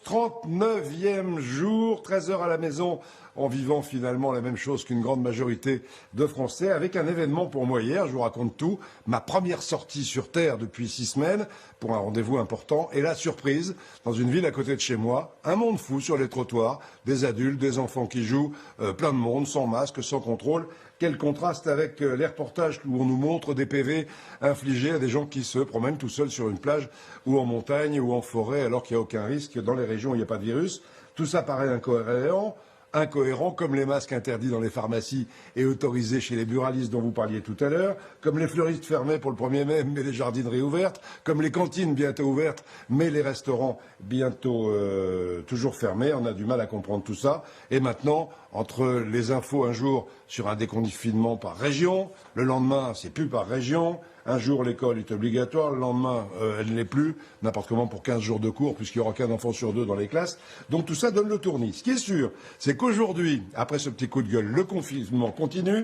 39e jour, 13 heures à la maison, en vivant finalement la même chose qu'une grande majorité de Français, avec un événement pour moi hier, je vous raconte tout, ma première sortie sur Terre depuis 6 semaines, pour un rendez-vous important, et la surprise, dans une ville à côté de chez moi, un monde fou sur les trottoirs, des adultes, des enfants qui jouent, plein de monde, sans masque, sans contrôle. Quel contraste avec les reportages où on nous montre des PV infligés à des gens qui se promènent tout seuls sur une plage ou en montagne ou en forêt alors qu'il n'y a aucun risque dans les régions où il n'y a pas de virus. Tout ça paraît incohérent, comme les masques interdits dans les pharmacies et autorisés chez les buralistes dont vous parliez tout à l'heure, comme les fleuristes fermés pour le 1er mai mais les jardineries ouvertes, comme les cantines bientôt ouvertes mais les restaurants bientôt toujours fermés. On a du mal à comprendre tout ça. Et maintenant, entre les infos un jour sur un déconfinement par région, le lendemain c'est plus par région, un jour l'école est obligatoire, le lendemain elle ne l'est plus, n'importe comment pour 15 jours de cours puisqu'il n'y aura qu'un enfant sur deux dans les classes. Donc tout ça donne le tournis. Ce qui est sûr, c'est qu'aujourd'hui, après ce petit coup de gueule, le confinement continue.